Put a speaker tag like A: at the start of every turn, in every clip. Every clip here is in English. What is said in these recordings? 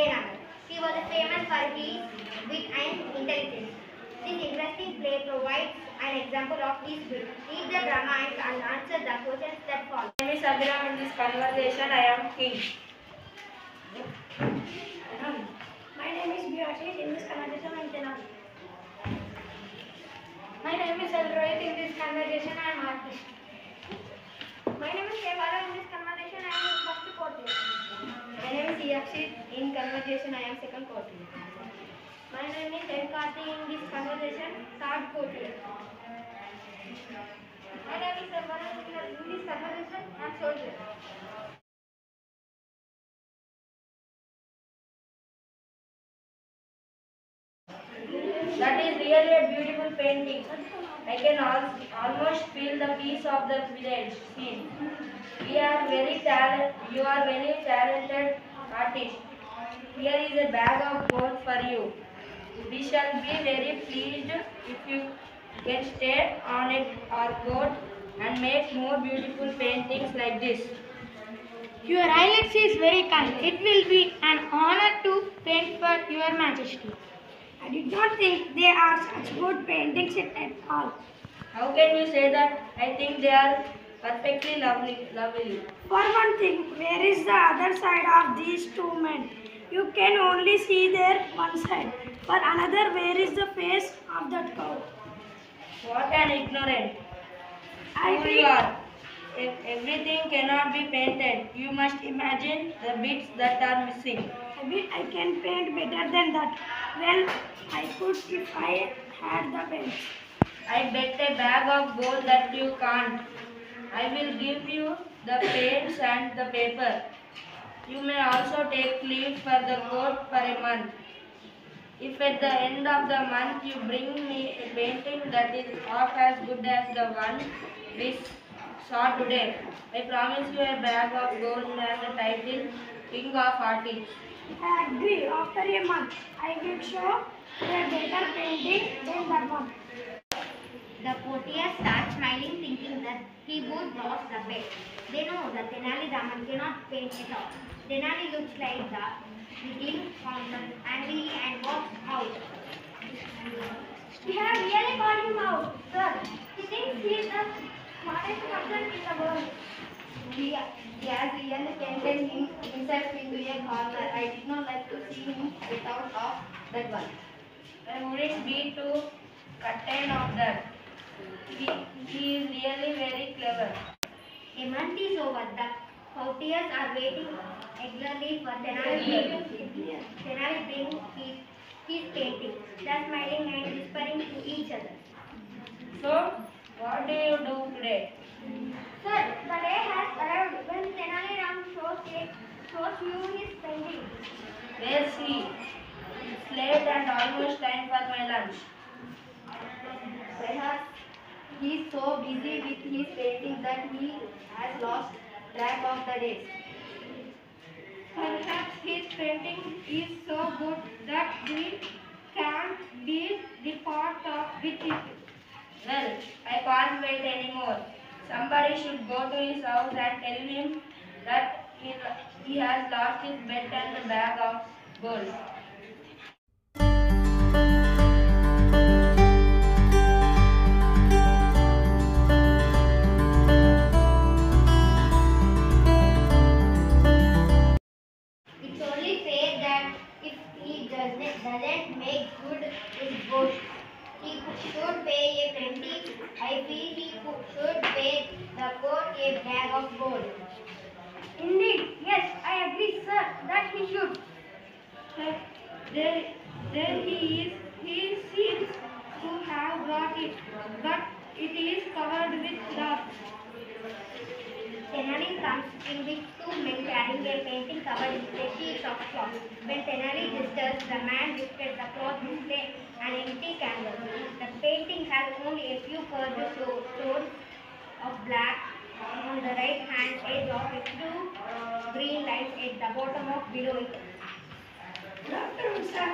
A: Vijayanagara. He was famous for his wit and intelligence. This interesting play provides an example of his wit. Read the drama and answer the questions that follow.
B: My name is Abhiram. In this conversation, I am king.
C: My name is Biyashit. In this conversation, I am Tenali.
D: My name is Elrohit. In this conversation, I am artist.
A: My name is Shevara. In this conversation, I am first courtier.
B: My name is Yakshit. In conversation, I am second courtier.
A: My name is Karthi. In this conversation, third courtier. My name is Sarvana. In this conversation, I am soldier.
B: That is really a beautiful painting. I can almost feel the peace of the village scene. You are very talented artist. Here is a bag of gold for you. We shall be very pleased if you can stay on it or goat and make more beautiful paintings like this.
D: Your Highness is very kind. It will be an honor to paint for Your Majesty.
C: I did not think they are such good paintings at all.
B: How can you say that? I think they are perfectly lovely.
C: For one thing, where is the other side of these two men? You can only see their one side. For another, where is the face of that cow?
B: What an ignorant
C: I
B: fool
C: think-
B: you are. If everything cannot be painted, you must imagine the bits that are missing.
C: I can paint better than that. Well, I could if I had the paint.
B: I bet a bag of gold that you can't. I will give you the paints and the paper. You may also take leave for the court for a month. If at the end of the month you bring me a painting that is half as good as the one we saw today, I promise you a bag of gold and the title King of Artists.
C: I agree. After a month, I will show a better painting than that one.
A: The courtiers start smiling, thinking that he would lost the bet. They know that Tenali Raman cannot paint at all. Tenali looks like the little fountain angry and walks out.
C: We have really called him out, sir. He thinks he is the smartest person in the world.
A: He has really painted himself into a corner. I did not like to see him without of that one.
B: I wouldn't be too certain of that. He is really very clever.
A: A month is over. The courtiers are waiting eagerly for Tenali bring his painting. They are smiling and whispering to each other.
B: So, what do you do today?
A: Sir, the day has arrived when Tenali Ram shows you his painting.
B: Where's he? It's late and almost time for my lunch.
A: Perhaps he is so busy with his painting that he has lost track of the days.
D: Perhaps his painting is so good that we can't beat the part of with it.
B: Well, I can't wait anymore. Somebody should go to his house and tell him that he has lost his bet and the bag of gold.
A: It's only fair that if he doesn't make good his boast, he should pay a penalty. I feel he should pay the court a bag of gold.
C: Indeed, yes, I agree, sir, that he should.
D: There he is. He seems to have got it, but it is covered with dust.
A: Tenali comes in with two men carrying a painting covered with a sheet of cloth. When Tenali gestures, the man lifted the cloth display an empty canvas. The painting has only a few curved stones of black on the right hand edge of it, two green lines at the bottom of below it.
C: Good afternoon, sir.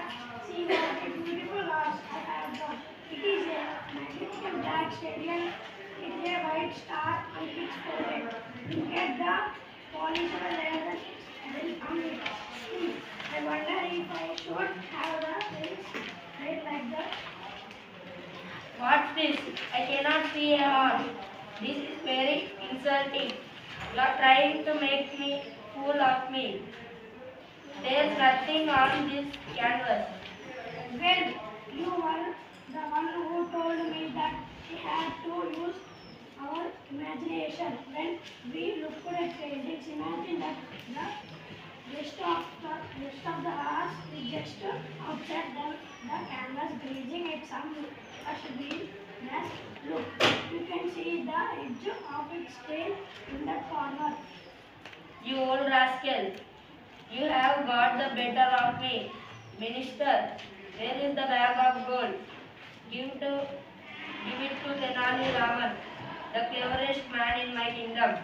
C: See what a beautiful horse I have got. It is a magnificent black stallion with a white star on its forehead. Look at the polished leather on its teeth. I wonder
B: see a horse. This is very insulting. You are trying to make me fool of me. There is nothing on this canvas.
C: Well, you were the one who told me that we had to use our imagination when we looked at paintings. Imagine that the rest of the house is just outside the canvas gazing at some lush green grass. Look, you can see the edge of its tail in that corner.
B: You old rascal. You have got the better of me. Minister, where is the bag of gold? Give it to Tenali Raman, the cleverest man in my kingdom.